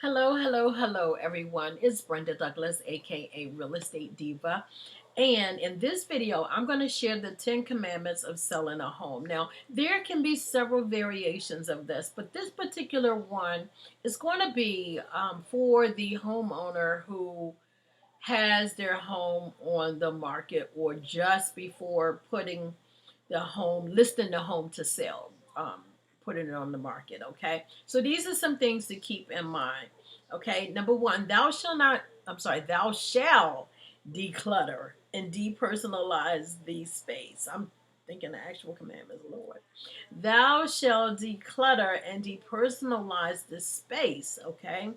Hello, hello, hello, everyone. It's Brenda Douglas, aka Real Estate Diva. And in this video, I'm going to share the 10 commandments of selling a home. Now, there can be several variations of this, but this particular one is going to be for the homeowner who has their home on the market or just before listing the home to sell, putting it on the market. Okay, so these are some things to keep in mind. Okay, number one, thou shall declutter and depersonalize the space. I'm thinking the actual commandments, Lord. Thou shall declutter and depersonalize the space, okay,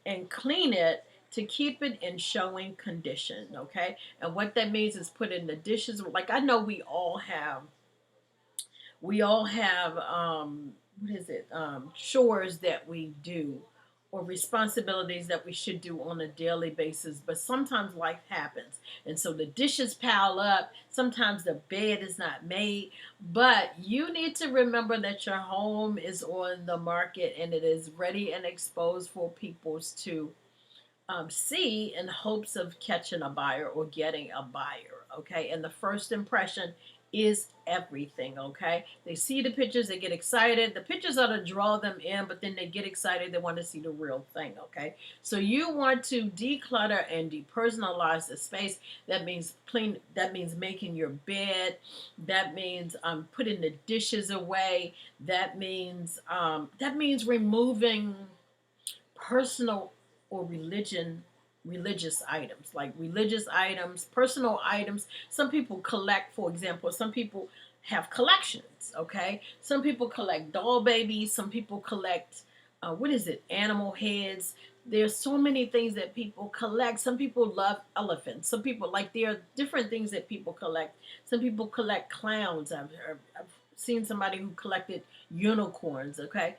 and clean it to keep it in showing condition, okay? And what that means is put in the dishes. Like I know we all have what is it? Chores that we do or responsibilities that we should do on a daily basis, but sometimes life happens. And so the dishes pile up. Sometimes the bed is not made, but you need to remember that your home is on the market and it is ready and exposed for people to see in hopes of catching a buyer or getting a buyer. Okay. And the first impression is everything. Okay. They see the pictures, they get excited. The pictures ought to draw them in, but then they get excited. They want to see the real thing. Okay. So you want to declutter and depersonalize the space. That means clean. That means making your bed. That means putting the dishes away. That means removing personal or religious items, like religious items, personal items. Some people collect, for example, some people have collections. Okay, some people collect doll babies, some people collect what is it, animal heads. There's so many things that people collect. Some people love elephants. Some people, like, there are different things that people collect. Some people collect clowns. I've seen somebody who collected unicorns. Okay,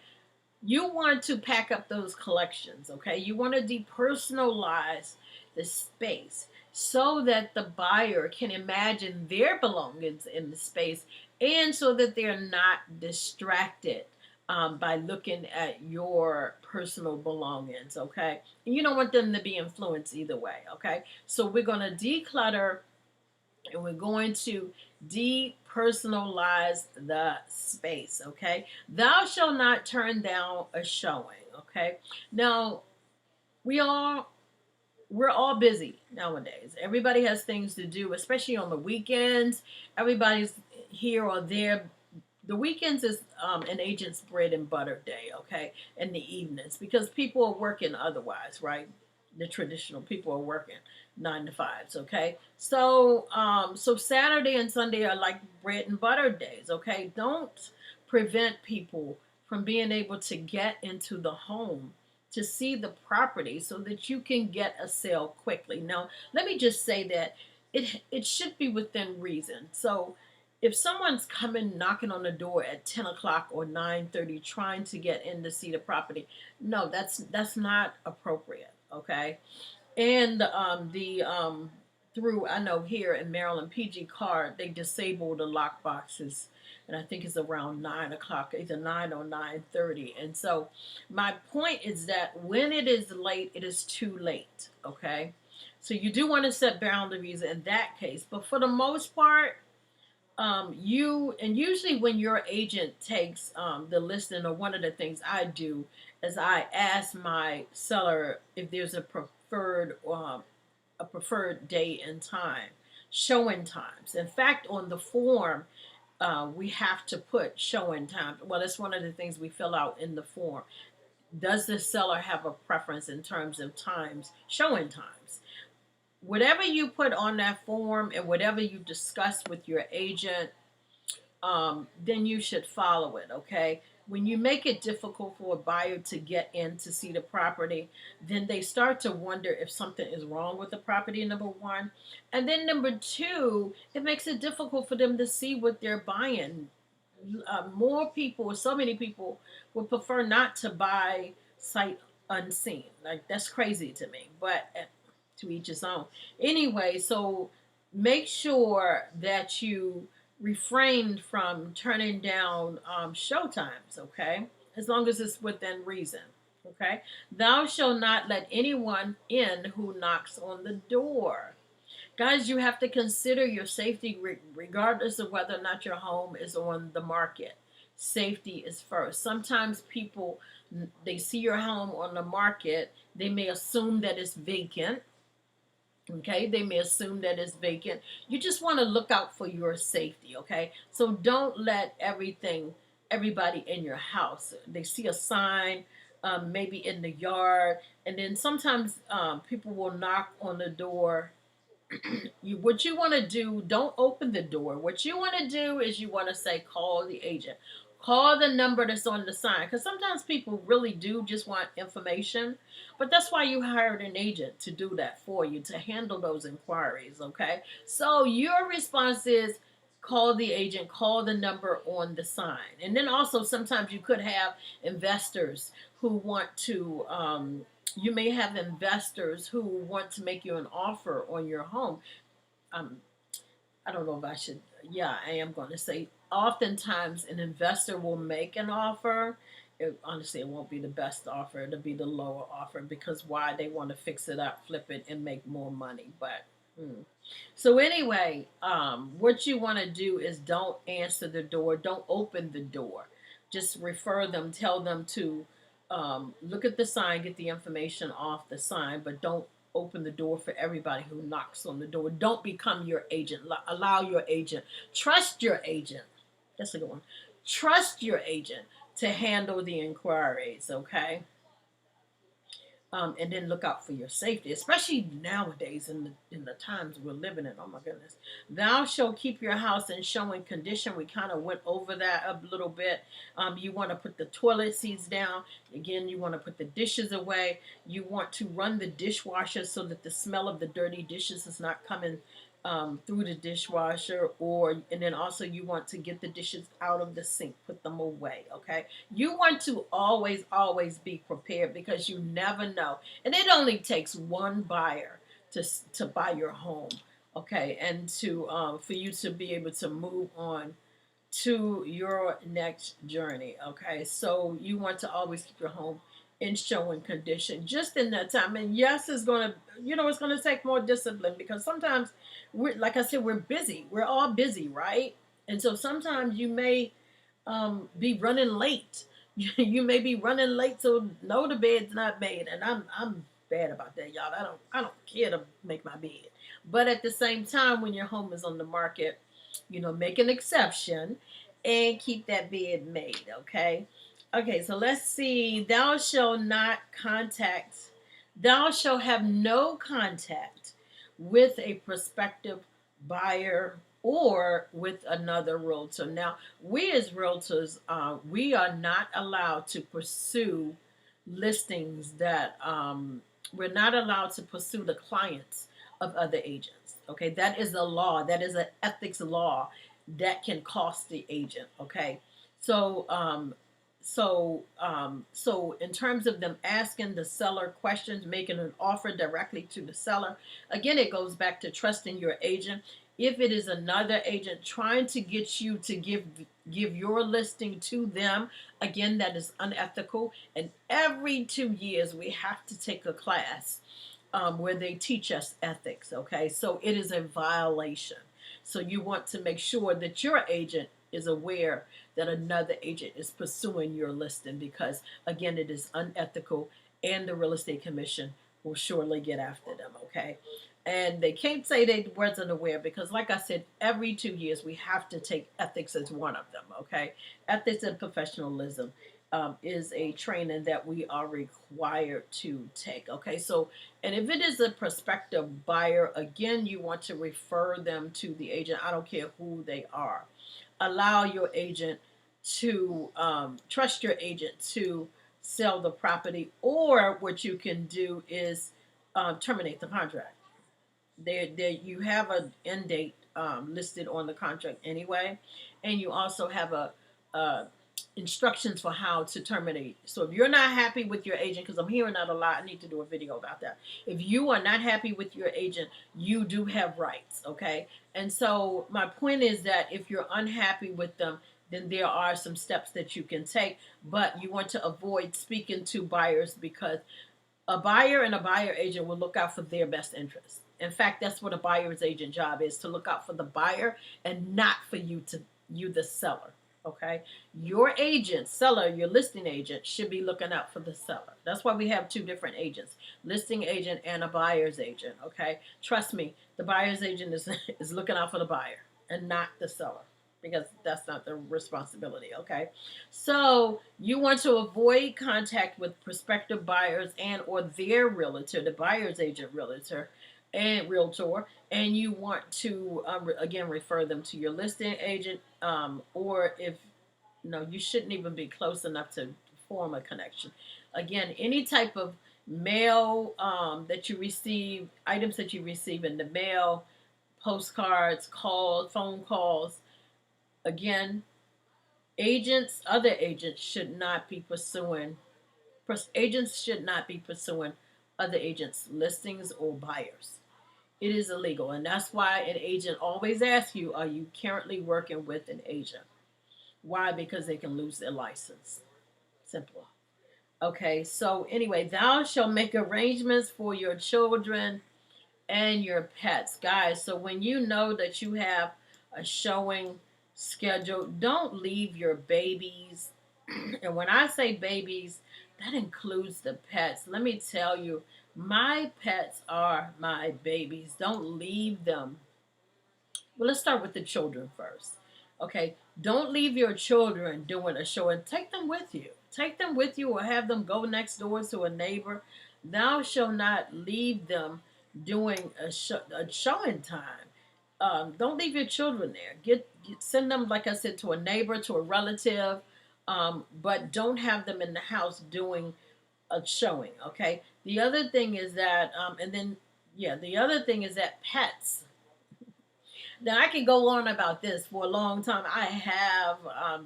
you want to pack up those collections. Okay, you want to depersonalize the space so that the buyer can imagine their belongings in the space, and so that they're not distracted by looking at your personal belongings. Okay, and you don't want them to be influenced either way. Okay, so we're going to declutter and we're going to depersonalize the space. Okay, thou shalt not turn down a showing. Okay, now we all we're all busy nowadays. Everybody has things to do, especially on the weekends. Everybody's here or there. The weekends is an agent's bread and butter day, okay, in the evenings, because people are working otherwise, right? The traditional people are working 9 to 5s, okay. So Saturday and Sunday are like bread and butter days, okay. Don't prevent people from being able to get into the home to see the property so that you can get a sale quickly. Now, let me just say that it should be within reason. So if someone's coming knocking on the door at 10 o'clock or 9:30 trying to get in to see the property, no, that's not appropriate. Okay. And the through, I know here in Maryland, PG Card, they disable the lock boxes, and I think it's around 9 o'clock, either 9 or 9:30. And so my point is that when it is late, it is too late. Okay, so you do want to set boundaries in that case, but for the most part, you and usually when your agent takes the listing, or one of the things I do is I ask my seller if there's a preferred date and time, showing times. In fact, on the form, we have to put showing time. Well, that's one of the things we fill out in the form. Does the seller have a preference in terms of times, showing times? Whatever you put on that form and whatever you discuss with your agent, then you should follow it. Okay. When you make it difficult for a buyer to get in to see the property, then they start to wonder if something is wrong with the property, number one. And then number two, it makes it difficult for them to see what they're buying. More people, so many people, would prefer not to buy sight unseen. Like, that's crazy to me, but to each his own. Anyway, so make sure that you refrain from turning down show times, okay? As long as it's within reason. Okay. Thou shalt not let anyone in who knocks on the door. Guys, you have to consider your safety regardless of whether or not your home is on the market. Safety is first. Sometimes people, they see your home on the market, they may assume that it's vacant. Okay, they may assume that it's vacant. You just want to look out for your safety. Okay, so don't let everybody in your house, they see a sign, maybe in the yard, and then sometimes people will knock on the door. What you want to do, don't open the door. What you want to do is you want to say, call the agent, call the number that's on the sign, because sometimes people really do just want information, but that's why you hired an agent to do that for you, to handle those inquiries. Okay, so your response is call the agent, call the number on the sign. And then also sometimes you could have investors who want to you may have investors who want to make you an offer on your home. Um, I don't know if I should. Yeah, I am going to say. Oftentimes, an investor will make an offer. Honestly, it won't be the best offer. It'll be the lower offer because why? They want to fix it up, flip it, and make more money. But so anyway, what you want to do is don't answer the door. Don't open the door. Just refer them. Tell them to look at the sign, get the information off the sign, but don't open the door for everybody who knocks on the door. Don't become your agent. Allow your agent. Trust your agent. That's a good one. Trust your agent to handle the inquiries. Okay. And then look out for your safety, especially nowadays in the times we're living in. Oh my goodness! Thou shalt keep your house in showing condition. We kind of went over that a little bit. You want to put the toilet seats down. Again, you want to put the dishes away. You want to run the dishwasher so that the smell of the dirty dishes is not coming through the dishwasher, and then also you want to get the dishes out of the sink, put them away. Okay, you want to always be prepared because you never know, and it only takes one buyer to buy your home. Okay, and to for you to be able to move on to your next journey. Okay, so you want to always keep your home in showing condition just in that time. And yes, it's gonna, it's gonna take more discipline because sometimes we're, like I said, we're busy. We're all busy, right? And so sometimes you may be running late. You may be running late, so no, the bed's not made, and I'm bad about that, y'all. I don't care to make my bed, but at the same time, when your home is on the market, make an exception and keep that bed made. Okay. Okay, so let's see. Thou shalt have no contact with a prospective buyer or with another realtor. Now, we as realtors, we are not allowed to pursue listings that we're not allowed to pursue the clients of other agents. Okay, that is a law. That is an ethics law that can cost the agent. Okay, so so in terms of them asking the seller questions, making an offer directly to the seller, again, it goes back to trusting your agent. If it is another agent trying to get you to give your listing to them, again, that is unethical. And every 2 years, we have to take a class where they teach us ethics. Okay, so it is a violation. So you want to make sure that your agent is aware that another agent is pursuing your listing because, again, it is unethical and the real estate commission will surely get after them. Okay. And they can't say they wasn't aware because, like I said, every 2 years we have to take ethics as one of them. Okay. Ethics and professionalism is a training that we are required to take. Okay. So, and if it is a prospective buyer, again, you want to refer them to the agent. I don't care who they are. Allow your agent to trust your agent to sell the property, or what you can do is terminate the contract. There you have an end date listed on the contract anyway, and you also have a instructions for how to terminate. So if you're not happy with your agent, because I'm hearing that a lot, I need to do a video about that. If you are not happy with your agent, you do have rights, okay? And so my point is that if you're unhappy with them, then there are some steps that you can take. But you want to avoid speaking to buyers, because a buyer and a buyer agent will look out for their best interest. In fact, that's what a buyer's agent job is, to look out for the buyer and not for you the seller. Okay, your agent, seller, your listing agent should be looking out for the seller. That's why we have two different agents: listing agent and a buyer's agent. Okay, trust me, the buyer's agent is is looking out for the buyer and not the seller, because that's not their responsibility. Okay, so you want to avoid contact with prospective buyers and or their realtor, the buyer's agent, realtor, and you want to again refer them to your listing agent, or if no, you shouldn't even be close enough to form a connection. Again, any type of mail that you receive, items that you receive in the mail, postcards, calls, phone calls. Again, other agents should not be pursuing. Agents should not be pursuing other agents' listings or buyers. It is illegal, and that's why an agent always asks you, "Are you currently working with an agent?" Why? Because they can lose their license. Simple. Okay. So anyway, thou shalt make arrangements for your children and your pets, guys. So when you know that you have a showing scheduled, don't leave your babies. And when I say babies, that includes the pets. Let me tell you, my pets are my babies. Don't leave them. Well, let's start with the children first. Okay, don't leave your children doing a show, and take them with you. Take them with you, or have them go next door to a neighbor. Thou shalt not leave them doing a showing time. Don't leave your children there. Send them, like I said, to a neighbor, to a relative, but don't have them in the house doing a showing. Okay. The other thing is that, the other thing is that pets. Now I can go on about this for a long time. I have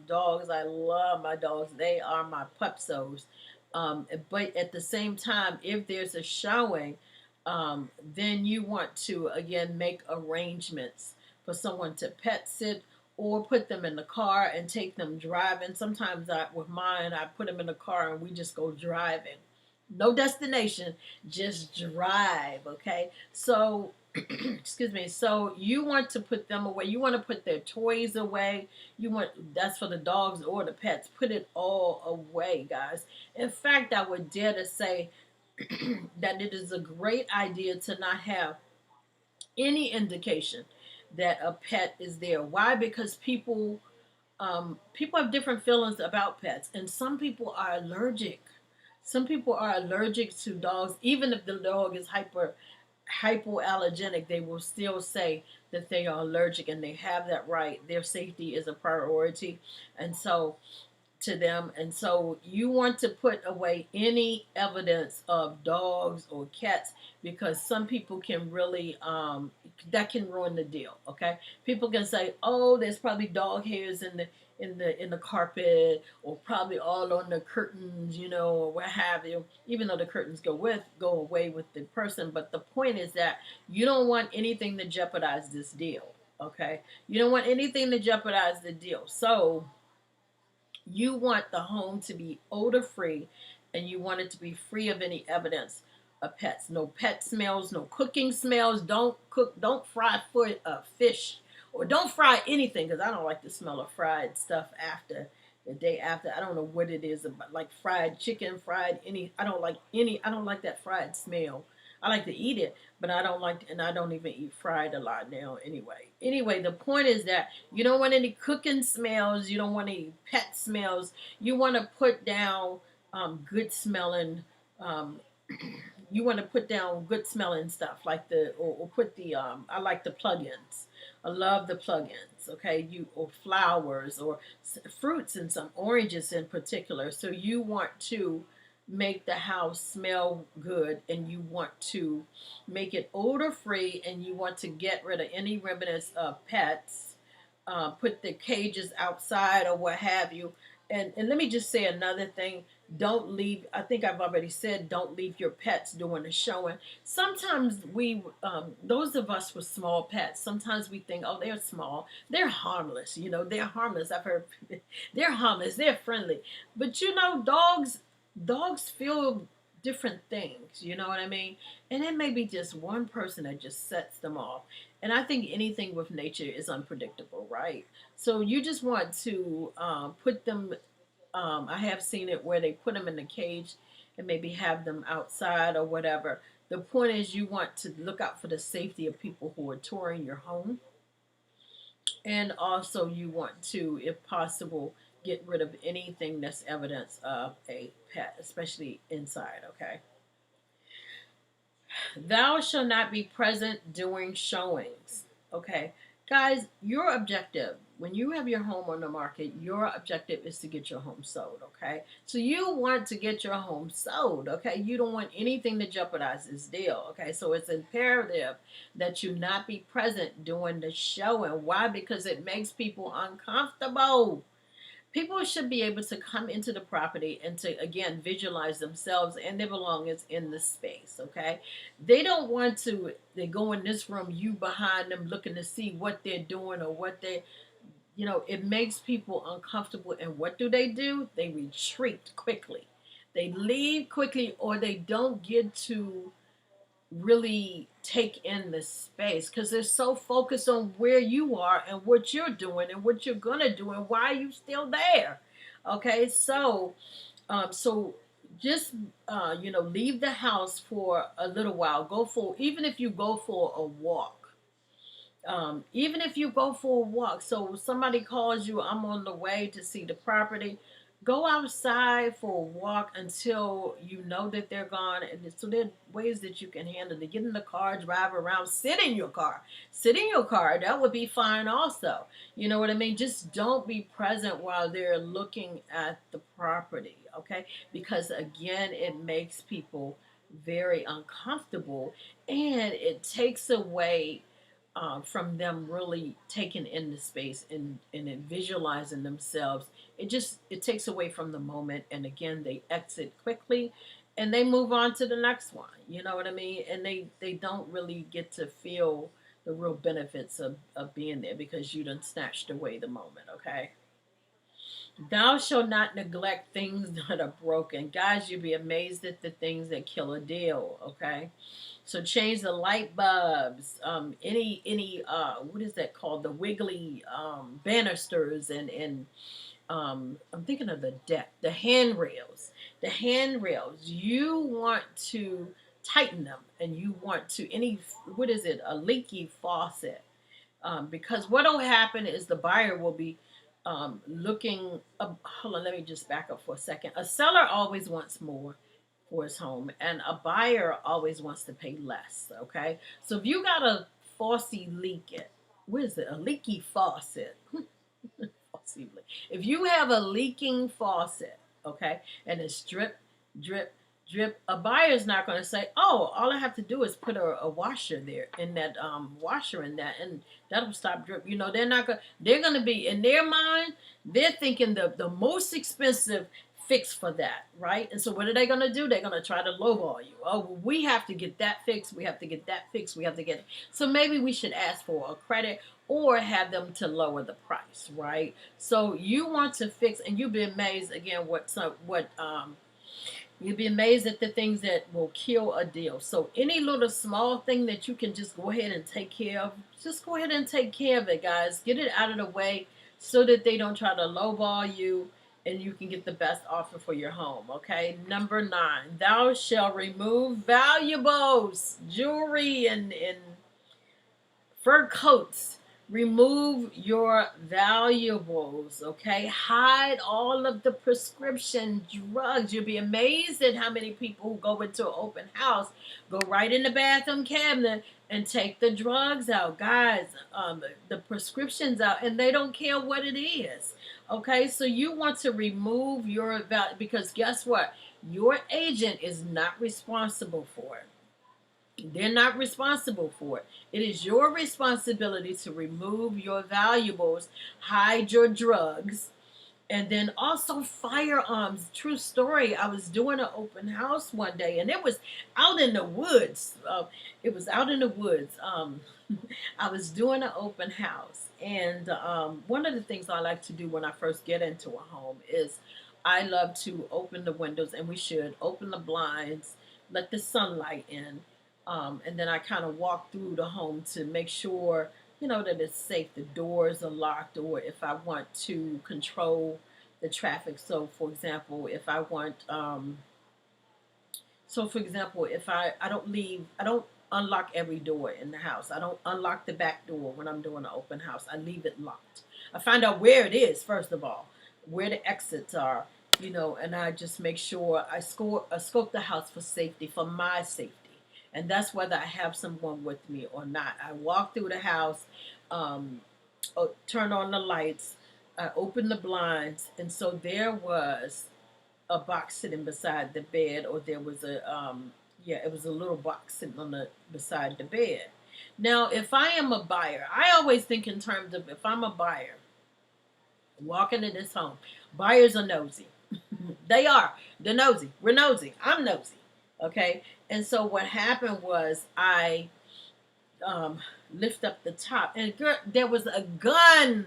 dogs. I love my dogs. They are my pupsos. But at the same time, if there's a showing, then you want to again make arrangements for someone to pet sit, or put them in the car and take them driving. Sometimes with mine, I put them in the car and we just go driving. No destination, just drive. Okay, so excuse me. So you want to put them away. You want to put their toys away. That's for the dogs or the pets. Put it all away, guys. In fact, I would dare to say that it is a great idea to not have any indication that a pet is there. Why? Because people have different feelings about pets, and some people are allergic. Some people are allergic to dogs, even if the dog is hypoallergenic. They will still say that they are allergic, and they have that right. Their safety is a priority, and so to them. And so you want to put away any evidence of dogs or cats, because some people can really that can ruin the deal. Okay, people can say, oh, there's probably dog hairs in the carpet, or probably all on the curtains, or what have you, even though the curtains go away with the person. But the point is that you don't want anything to jeopardize this deal. Okay, you don't want anything to jeopardize the deal. So you want the home to be odor free, and you want it to be free of any evidence of pets. No pet smells, no cooking smells. Don't fry fish, or don't fry anything, because I don't like the smell of fried stuff after the day after. I don't know what it is about, like fried chicken, fried any. I don't like that fried smell. I like to eat it, but I don't even eat fried a lot now anyway. Anyway, the point is that you don't want any cooking smells. You don't want any pet smells. You want to put down good smelling. You want to put down good smelling stuff, like or put the I like the plugins. I love the plugins. Okay, or flowers, or fruits, and some oranges in particular. So you want to make the house smell good, and you want to make it odor free, and you want to get rid of any remnants of pets. Put the cages outside or what have you. And let me just say another thing. Don't leave, I think I've already said, don't leave your pets during the showing. Sometimes those of us with small pets, sometimes we think, oh, they're small, they're harmless, they're harmless. I've heard they're harmless, they're friendly. But dogs feel different things, you know what I mean? And it may be just one person that just sets them off. And I think anything with nature is unpredictable, right? So you just want to put them. I have seen it where they put them in the cage and maybe have them outside or whatever. The point is, you want to look out for the safety of people who are touring your home, and also you want to, if possible, get rid of anything that's evidence of a pet, especially inside. Okay. Thou shall not be present during showings. Okay. Guys, your objective, when you have your home on the market, your objective is to get your home sold. Okay. So you want to get your home sold. Okay. You don't want anything to jeopardize this deal. Okay. So it's imperative that you not be present during the showing. Why? Because it makes people uncomfortable. People should be able to come into the property and to, again, visualize themselves and their belongings in the space. Okay. They don't want to, they go in this room, you behind them looking to see what they're doing or what they, it makes people uncomfortable. And what do? They retreat quickly. They leave quickly, or they don't get to really take in the space because they're so focused on where you are and what you're doing and what you're gonna do and why are you still there. Okay, so just leave the house for a little while. Go for, even if you go for a walk, even if you go for a walk. So somebody calls you, I'm on the way to see the property. Go outside for a walk until you know that they're gone. And so there are ways that you can handle it. Get in the car, drive around, sit in your car. Sit in your car. That would be fine also. You know what I mean? Just don't be present while they're looking at the property, okay? Because again, it makes people very uncomfortable and it takes away from them really taking in the space and visualizing themselves. It takes away from the moment, and again they exit quickly and they move on to the next one. You know what I mean? And they don't really get to feel the real benefits of being there because you done snatched away the moment. Okay. Thou shalt not neglect things that are broken. Guys, you'll be amazed at the things that kill a deal, okay? So change the light bulbs, any what is that called? The wiggly banisters and I'm thinking of the deck, the handrails. The handrails, you want to tighten them, and you want to, what is it? A leaky faucet. Because what will happen is the buyer will be looking up. Hold on, let me just back up for a second. A seller always wants more for his home, and a buyer always wants to pay less. Okay, so if you got a faucet leaking, what is it? A leaky faucet. If you have a leaking faucet, okay, and it's drip, drip, drip, a buyer's not going to say, "Oh, all I have to do is put a washer there in that washer in that, and that'll stop drip." They're not going. They're going to be in their mind. They're thinking the most expensive fix for that, right? And so what are they going to do? They're going to try to lowball you. Oh, well, we have to get that fixed. We have to get that fixed. We have to get it. So maybe we should ask for a credit or have them to lower the price, right? So you want to fix, and you'll be amazed again you'll be amazed at the things that will kill a deal. So any little small thing that you can just go ahead and take care of, just go ahead and take care of it, guys. Get it out of the way so that they don't try to lowball you and you can get the best offer for your home, okay? Number 9, thou shalt remove valuables, jewelry, and fur coats. Remove your valuables, okay? Hide all of the prescription drugs. You'll be amazed at how many people who go into an open house go right in the bathroom cabinet and take the drugs out. Guys, the prescriptions out, and they don't care what it is, okay? So you want to remove your because guess what? Your agent is not responsible for it. They're not responsible for it. It is your responsibility to remove your valuables, hide your drugs, And then also firearms. True story. I was doing an open house one day, and it was out in the woods. It was out in the woods. I was doing an open house, and one of the things I like to do when I first get into a home is I love to open the windows, and we should open the blinds, let the sunlight in, and then I kind of walk through the home to make sure that it's safe. The doors are locked, or if I want to control the traffic. So, for example, if I want, if I don't unlock every door in the house. I don't unlock the back door when I'm doing an open house. I leave it locked. I find out where it is first of all, where the exits are, and I just make sure I scope the house for safety, for my safety. And that's whether I have someone with me or not. I walk through the house, turn on the lights, I open the blinds, and so there was a box sitting beside the bed, or there was it was a little box sitting beside the bed. Now, if I am a buyer, I always think in terms of if I'm a buyer walking in this home, buyers are nosy. They are. They're nosy. We're nosy. I'm nosy. Okay. And so what happened was I lift up the top, and girl, there was a gun.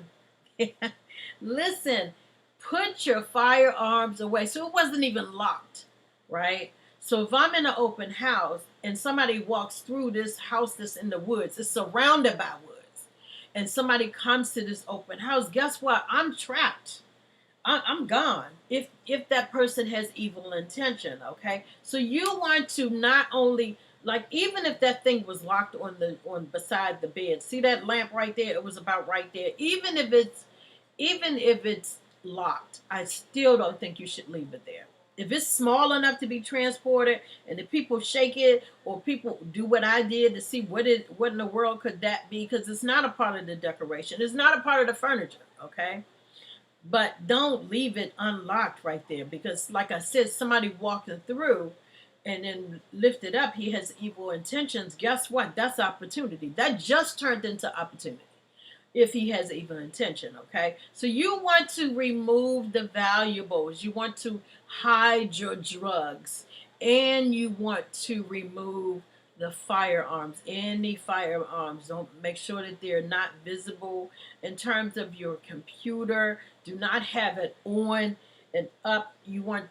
Listen, put your firearms away. So it wasn't even locked, right? So if I'm in an open house and somebody walks through this house that's in the woods, it's surrounded by woods, and somebody comes to this open house, guess what? I'm trapped. I'm gone if that person has evil intention. Okay, so you want to not only, like, even if that thing was locked on beside the bed, see that lamp right there? It was about right there. Even if it's locked, I still don't think you should leave it there. If it's small enough to be transported, and if people shake it, or people do what I did to see what in the world could that be, because it's not a part of the decoration, it's not a part of the furniture. Okay. But don't leave it unlocked right there, because, like I said, somebody walking through and then lift it up, he has evil intentions. Guess what? That's opportunity. That just turned into opportunity if he has evil intention. Okay, so you want to remove the valuables, you want to hide your drugs, and you want to remove the firearms. Any firearms, don't, make sure that they're not visible. In terms of your computer, do not have it on and up. You want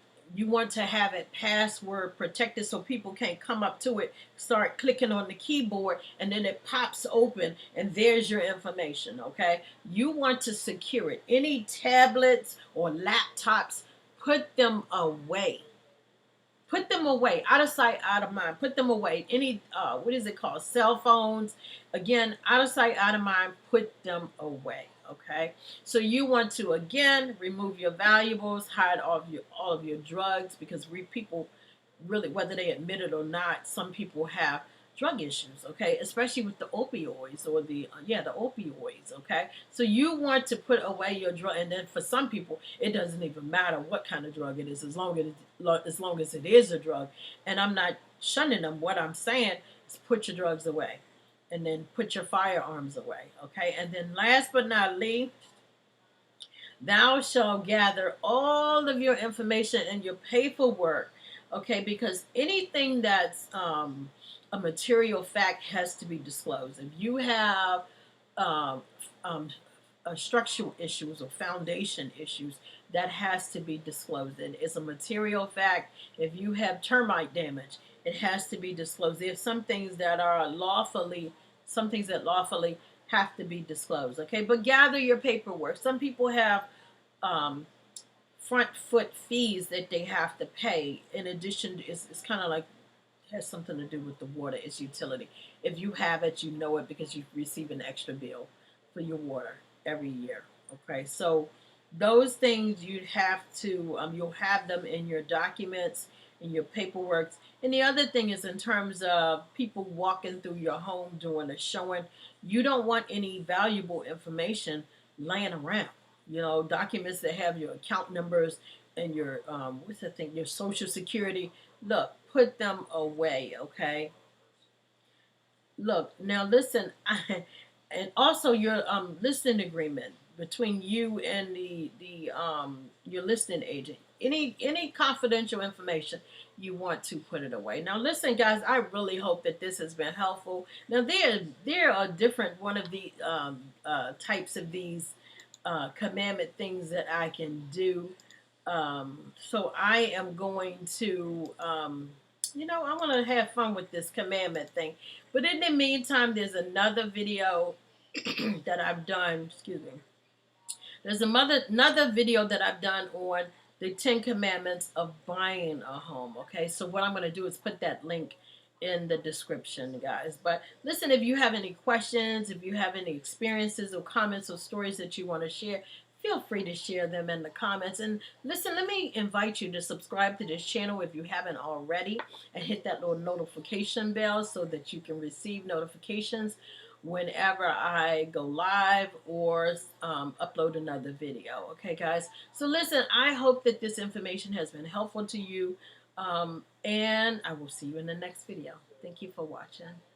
to have it password protected, so people can't come up to it, start clicking on the keyboard, and then it pops open and there's your information. Okay, you want to secure it. Any tablets or laptops, put them away. Put them away, out of sight, out of mind. Put them away. Any what is it called? Cell phones. Again, out of sight, out of mind. Put them away. Okay. So you want to, again, remove your valuables, hide all of your drugs, because people really, whether they admit it or not, some people have drug issues. Okay, especially with the opioids, or the opioids. Okay, so you want to put away your drug, and then for some people, it doesn't even matter what kind of drug it is, as long as it is a drug. And I'm not shunning them. What I'm saying is, put your drugs away, and then put your firearms away. Okay, and then last but not least, thou shalt gather all of your information and your paperwork. Okay, because anything that's a material fact has to be disclosed. If you have um, um, structural issues or foundation issues, that has to be disclosed. And it's a material fact. If you have termite damage, it has to be disclosed. There's some things that lawfully have to be disclosed. Okay, but gather your paperwork. Some people have um, front foot fees that they have to pay. In addition, it's kind of like, has something to do with the water. It's utility. If you have it, you know it, because you receive an extra bill for your water every year. Okay, so those things you have to, you'll have them in your documents, in your paperwork. And the other thing is, in terms of people walking through your home doing a showing, you don't want any valuable information laying around. Documents that have your account numbers and your your social security. Look, put them away. Okay. Look, now listen, and also your listing agreement. between you and your listing agent. Any confidential information, you want to put it away. Now listen guys, I really hope that this has been helpful. Now there are different one of the types of these commandment things that I can do. So I am going to I want to have fun with this commandment thing. But in the meantime, there's another video that I've done, excuse me. There's another video that I've done on the 10 commandments of buying a home. Okay, so what I'm going to do is put that link in the description, guys. But listen, if you have any questions, if you have any experiences or comments or stories that you want to share, feel free to share them in the comments. And listen, let me invite you to subscribe to this channel if you haven't already, and hit that little notification bell so that you can receive notifications whenever I go live or upload another video. Okay, guys? So listen, I hope that this information has been helpful to you, and I will see you in the next video. Thank you for watching.